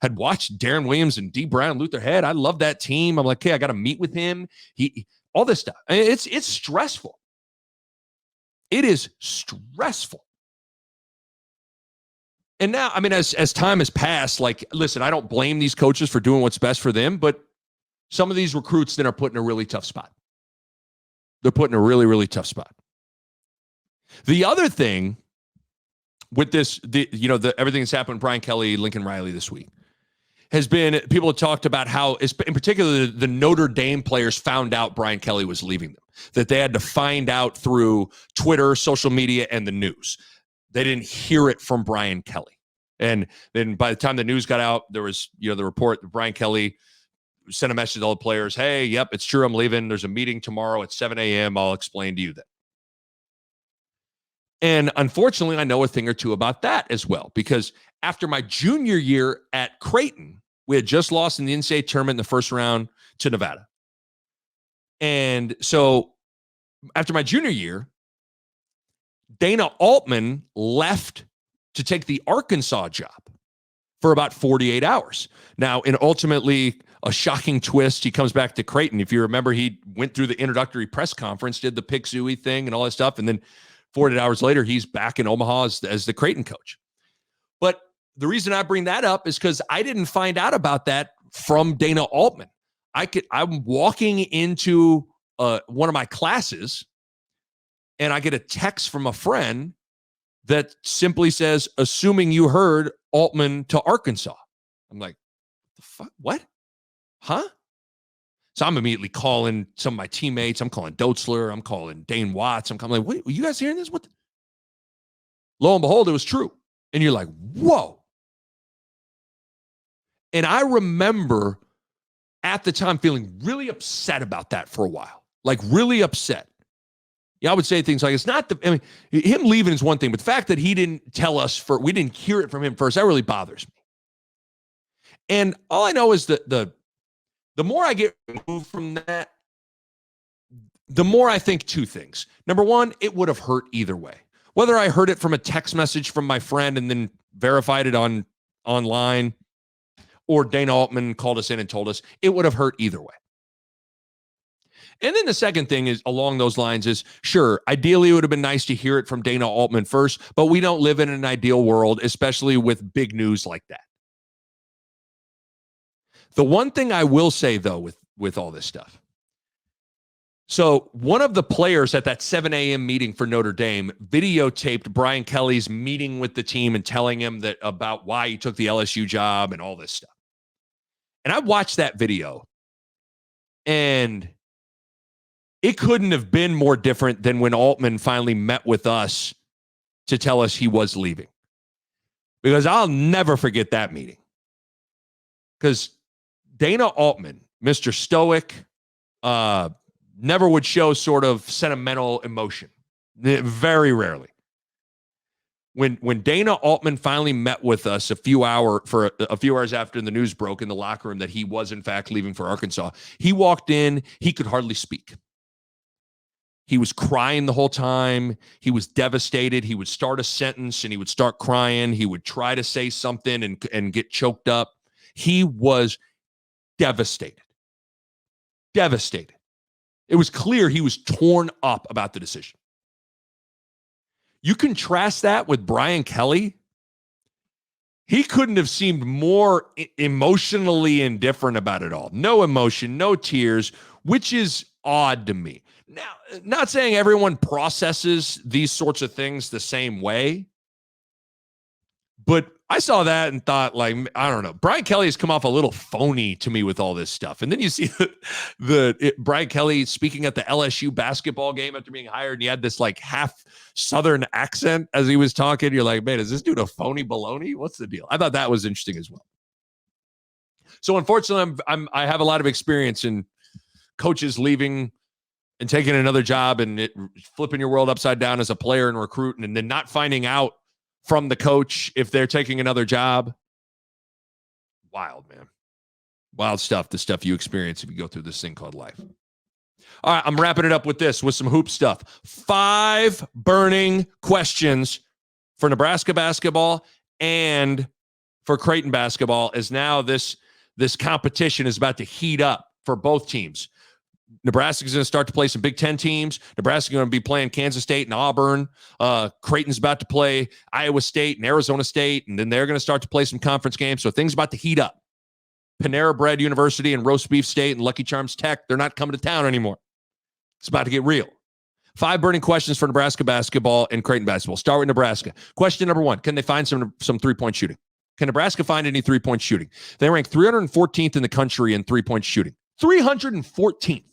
had watched Darren Williams and D. Brown, Luther Head. I love that team. I'm like, okay, I got to meet with him. All this stuff. I mean, it's stressful. It is stressful. And now, I mean, as time has passed, like, listen, I don't blame these coaches for doing what's best for them, but some of these recruits then are put in a really tough spot. They're put in a really, really tough spot. The other thing with this, everything that's happened with Brian Kelly, Lincoln Riley this week, has been, people have talked about how, in particular, the Notre Dame players found out Brian Kelly was leaving them, that they had to find out through Twitter, social media, and the news. They didn't hear it from Brian Kelly. And then by the time the news got out, there was, the report that Brian Kelly sent a message to all the players, hey, yep, it's true, I'm leaving. There's a meeting tomorrow at 7 a.m. I'll explain to you that. And unfortunately, I know a thing or two about that as well, because after my junior year at Creighton, we had just lost in the NCAA tournament in the first round to Nevada. And so after my junior year, Dana Altman left to take the Arkansas job for about 48 hours. Now, and ultimately, a shocking twist, he comes back to Creighton. If you remember, he went through the introductory press conference, did the Pick Zooey thing and all that stuff, and then 48 hours later, he's back in Omaha as the Creighton coach. But the reason I bring that up is because I didn't find out about that from Dana Altman. I'm walking into one of my classes, and I get a text from a friend that simply says, assuming you heard Altman to Arkansas. I'm like, the fuck? What? Huh? So I'm immediately calling some of my teammates. I'm calling Dotzler. I'm calling Dane Watts. I'm like, wait, were you guys hearing this? What? Lo and behold, it was true. And you're like, whoa. And I remember at the time feeling really upset about that for a while. Like really upset. Yeah, I would say things like, it's not him leaving is one thing, but the fact that he didn't tell us we didn't hear it from him first, that really bothers me. And all I know is that the more I get removed from that, the more I think two things. Number one, it would have hurt either way. Whether I heard it from a text message from my friend and then verified it online, or Dana Altman called us in and told us, it would have hurt either way. And then the second thing is along those lines is, sure, ideally it would have been nice to hear it from Dana Altman first, but we don't live in an ideal world, especially with big news like that. The one thing I will say, though, with all this stuff. So one of the players at that 7 a.m. meeting for Notre Dame videotaped Brian Kelly's meeting with the team and telling him that about why he took the LSU job and all this stuff. And I watched that video, and it couldn't have been more different than when Altman finally met with us to tell us he was leaving. Because I'll never forget that meeting. Because Dana Altman, Mr. Stoic, never would show sort of sentimental emotion. Very rarely. When Dana Altman finally met with us a few hours after the news broke in the locker room that he was in fact leaving for Arkansas, he walked in, he could hardly speak. He was crying the whole time. He was devastated. He would start a sentence and he would start crying. He would try to say something and get choked up. He was devastated. Devastated. It was clear he was torn up about the decision. You contrast that with Brian Kelly. He couldn't have seemed more emotionally indifferent about it all. No emotion, no tears, which is odd to me. Now, not saying everyone processes these sorts of things the same way, but I saw that and thought, like, I don't know. Brian Kelly has come off a little phony to me with all this stuff. And then you see Brian Kelly speaking at the LSU basketball game after being hired, and he had this like half Southern accent as he was talking. You're like, man, is this dude a phony baloney? What's the deal? I thought that was interesting as well. So unfortunately, I have a lot of experience in coaches leaving and taking another job and flipping your world upside down as a player and recruiting, and then not finding out from the coach if they're taking another job. Wild, man. Wild stuff, the stuff you experience if you go through this thing called life. All right, I'm wrapping it up with some hoop stuff. 5 burning questions for Nebraska basketball and for Creighton basketball, as now this competition is about to heat up for both teams. Nebraska's going to start to play some Big Ten teams. Nebraska's going to be playing Kansas State and Auburn. Creighton's about to play Iowa State and Arizona State, and then they're going to start to play some conference games. So things about to heat up. Panera Bread University and Roast Beef State and Lucky Charms Tech, they're not coming to town anymore. It's about to get real. 5 burning questions for Nebraska basketball and Creighton basketball. Start with Nebraska. Question number 1, can they find some three-point shooting? Can Nebraska find any three-point shooting? They rank 314th in the country in three-point shooting. 314th.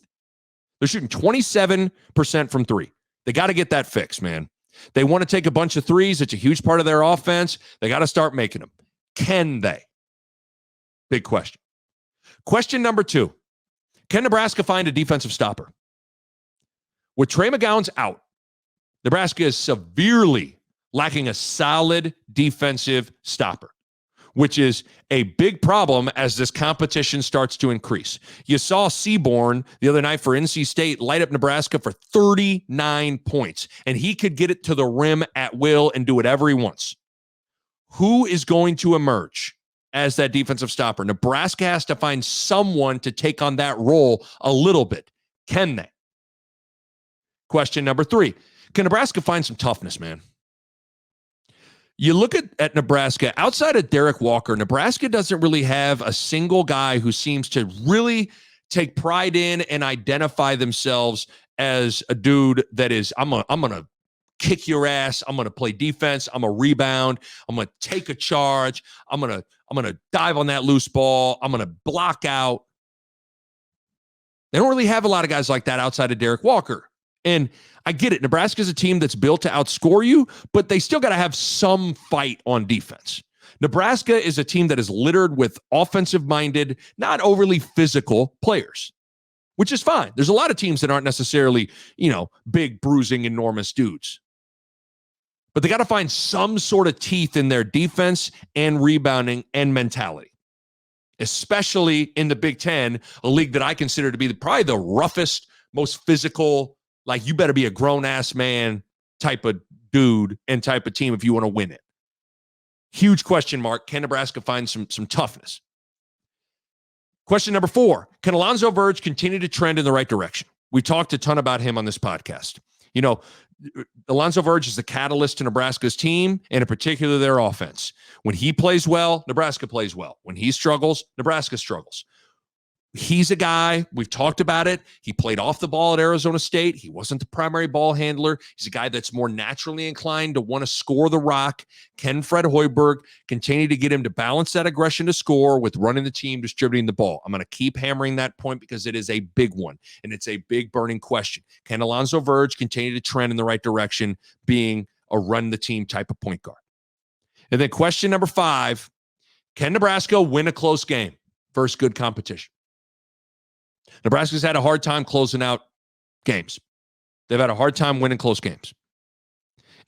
They're shooting 27% from 3. They got to get that fixed, man. They want to take a bunch of threes. It's a huge part of their offense. They got to start making them. Can they? Big question. Question number 2. Can Nebraska find a defensive stopper? With Trey McGowan's out, Nebraska is severely lacking a solid defensive stopper, which is a big problem as this competition starts to increase. You saw Seaborn the other night for NC State light up Nebraska for 39 points, and he could get it to the rim at will and do whatever he wants. Who is going to emerge as that defensive stopper? Nebraska has to find someone to take on that role a little bit. Can they? Question number 3. Can Nebraska find some toughness, man? You look at Nebraska, outside of Derek Walker, Nebraska doesn't really have a single guy who seems to really take pride in and identify themselves as a dude that is, I'm gonna kick your ass, I'm gonna play defense, I'm gonna rebound, I'm gonna take a charge, I'm gonna dive on that loose ball, I'm gonna block out. They don't really have a lot of guys like that outside of Derek Walker. And I get it. Nebraska's a team that's built to outscore you, but they still got to have some fight on defense. Nebraska is a team that is littered with offensive-minded, not overly physical players, which is fine. There's a lot of teams that aren't necessarily, big, bruising, enormous dudes. But they got to find some sort of teeth in their defense and rebounding and mentality, especially in the Big Ten, a league that I consider to be probably the roughest, most physical, like you better be a grown-ass man type of dude and type of team if you want to win it. Huge question mark. Can Nebraska find some toughness? Question number 4. Can Alonzo Verge continue to trend in the right direction? We talked a ton about him on this podcast. Alonzo Verge is the catalyst to Nebraska's team, and in particular their offense. When he plays well, Nebraska plays well. When he struggles, Nebraska struggles. He's a guy, we've talked about it. He played off the ball at Arizona State. He wasn't the primary ball handler. He's a guy that's more naturally inclined to want to score the rock. Can Fred Hoiberg continue to get him to balance that aggression to score with running the team, distributing the ball? I'm going to keep hammering that point because it is a big one, and it's a big burning question. Can Alonzo Verge continue to trend in the right direction, being a run-the-team type of point guard? And then question number 5, can Nebraska win a close game? versus good competition. Nebraska's had a hard time closing out games. They've had a hard time winning close games.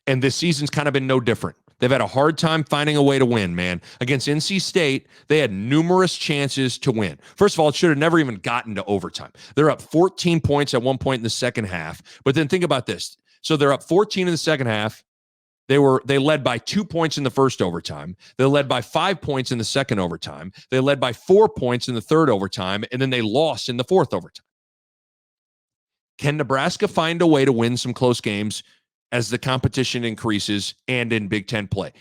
And this season's kind of been no different. They've had a hard time finding a way to win, man. Against NC State, they had numerous chances to win. First of all, it should have never even gotten to overtime. They're up 14 points at one point in the second half. But then think about this. So they're up 14 in the second half. They led by 2 points in the first overtime. They led by 5 points in the second overtime. They led by 4 points in the third overtime, and then they lost in the fourth overtime. Can Nebraska find a way to win some close games as the competition increases and in Big Ten play?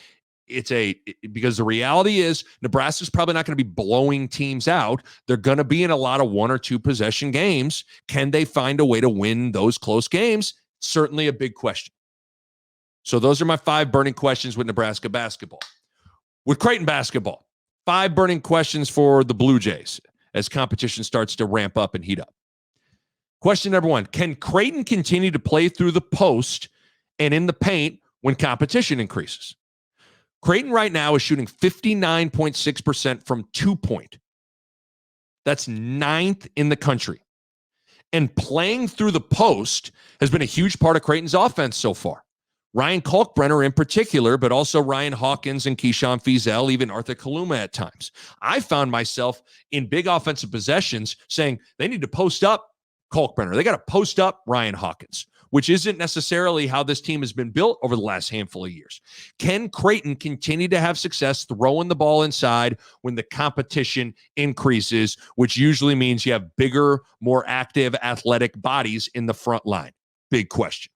Because the reality is Nebraska's probably not going to be blowing teams out. They're going to be in a lot of 1 or 2 possession games. Can they find a way to win those close games? Certainly a big question. So those are my 5 burning questions with Nebraska basketball. With Creighton basketball, 5 burning questions for the Blue Jays as competition starts to ramp up and heat up. Question number 1, can Creighton continue to play through the post and in the paint when competition increases? Creighton right now is shooting 59.6% from 2-point. That's 9th in the country. And playing through the post has been a huge part of Creighton's offense so far. Ryan Kalkbrenner in particular, but also Ryan Hawkins and Keyshawn Feazell, even Arthur Kaluma at times. I found myself in big offensive possessions saying they need to post up Kalkbrenner. They got to post up Ryan Hawkins, which isn't necessarily how this team has been built over the last handful of years. Can Creighton continue to have success throwing the ball inside when the competition increases, which usually means you have bigger, more active, athletic bodies in the front line? Big question.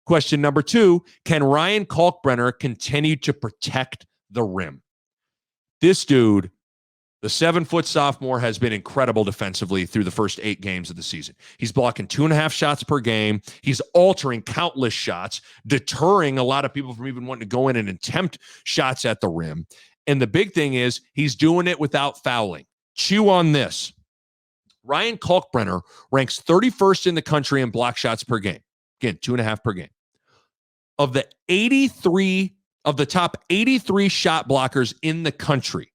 Question number 2, can Ryan Kalkbrenner continue to protect the rim? This dude, the 7-foot sophomore, has been incredible defensively through the first 8 games of the season. He's blocking 2.5 shots per game. He's altering countless shots, deterring a lot of people from even wanting to go in and attempt shots at the rim. And the big thing is he's doing it without fouling. Chew on this. Ryan Kalkbrenner ranks 31st in the country in block shots per game. Again, 2.5 per game. Of the top 83 shot blockers in the country,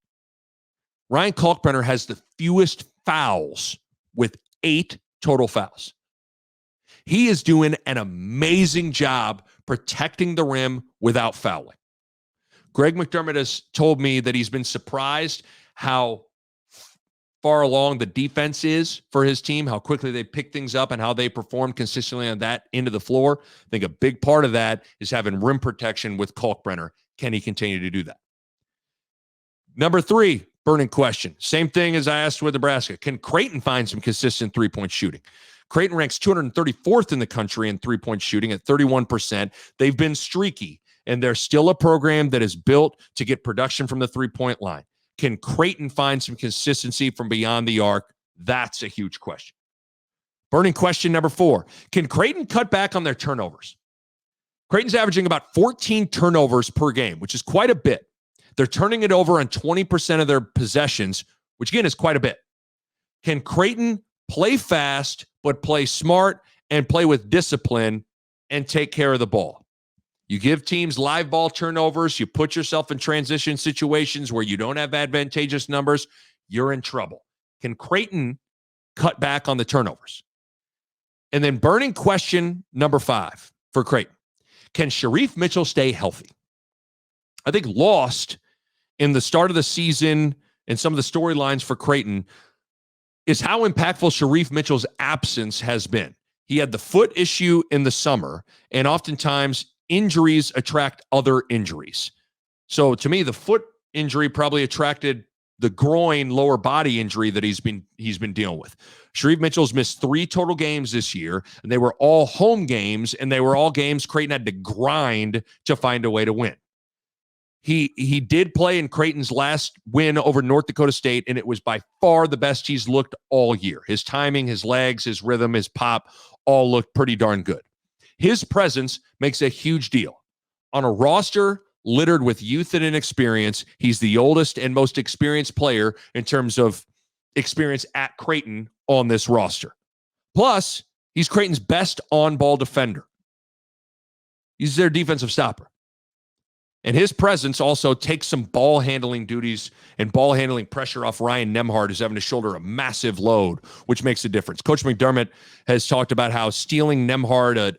Ryan Kalkbrenner has the fewest fouls with 8 total fouls. He is doing an amazing job protecting the rim without fouling. Greg McDermott has told me that he's been surprised how far along the defense is for his team, how quickly they pick things up and how they perform consistently on that end of the floor. I think a big part of that is having rim protection with Kalkbrenner. Can he continue to do that? Number 3, burning question. Same thing as I asked with Nebraska. Can Creighton find some consistent 3-point shooting? Creighton ranks 234th in the country in 3-point shooting at 31%. They've been streaky, and they're still a program that is built to get production from the 3-point line. Can Creighton find some consistency from beyond the arc? That's a huge question. Burning question number 4. Can Creighton cut back on their turnovers? Creighton's averaging about 14 turnovers per game, which is quite a bit. They're turning it over on 20% of their possessions, which again is quite a bit. Can Creighton play fast, but play smart and play with discipline and take care of the ball? You give teams live ball turnovers, you put yourself in transition situations where you don't have advantageous numbers, you're in trouble. Can Creighton cut back on the turnovers? And then burning question number 5 for Creighton. Can Sharif Mitchell stay healthy? I think lost in the start of the season and some of the storylines for Creighton is how impactful Sharif Mitchell's absence has been. He had the foot issue in the summer, and oftentimes injuries attract other injuries. So to me, the foot injury probably attracted the groin lower body injury that he's been dealing with. Sharif Mitchell's missed 3 total games this year, and they were all home games, and they were all games Creighton had to grind to find a way to win. He did play in Creighton's last win over North Dakota State, and it was by far the best he's looked all year. His timing, his legs, his rhythm, his pop all looked pretty darn good. His presence makes a huge deal. On a roster littered with youth and inexperience, he's the oldest and most experienced player in terms of experience at Creighton on this roster. Plus, he's Creighton's best on-ball defender. He's their defensive stopper. And his presence also takes some ball handling duties and ball handling pressure off Ryan Nembhard, who's having to shoulder a massive load, which makes a difference. Coach McDermott has talked about how stealing Nembhard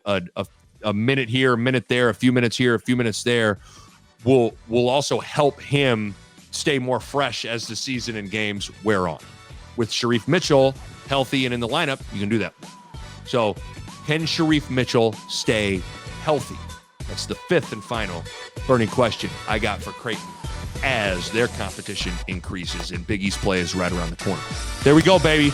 a minute here, a minute there, a few minutes here, a few minutes there will also help him stay more fresh as the season and games wear on. With Sharif Mitchell healthy and in the lineup, you can do that. So can Sharif Mitchell stay healthy? That's the fifth and final burning question I got for Creighton as their competition increases and Big East play is right around the corner. There we go, baby.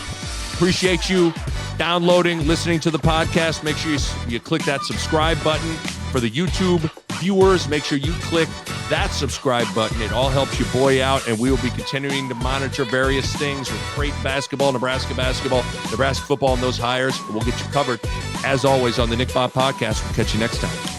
Appreciate you downloading, listening to the podcast. Make sure you click that subscribe button. For the YouTube viewers, make sure you click that subscribe button. It all helps your boy out, and we will be continuing to monitor various things with Creighton basketball, Nebraska football, and those hires. We'll get you covered, as always, on the Nick Bob Podcast. We'll catch you next time.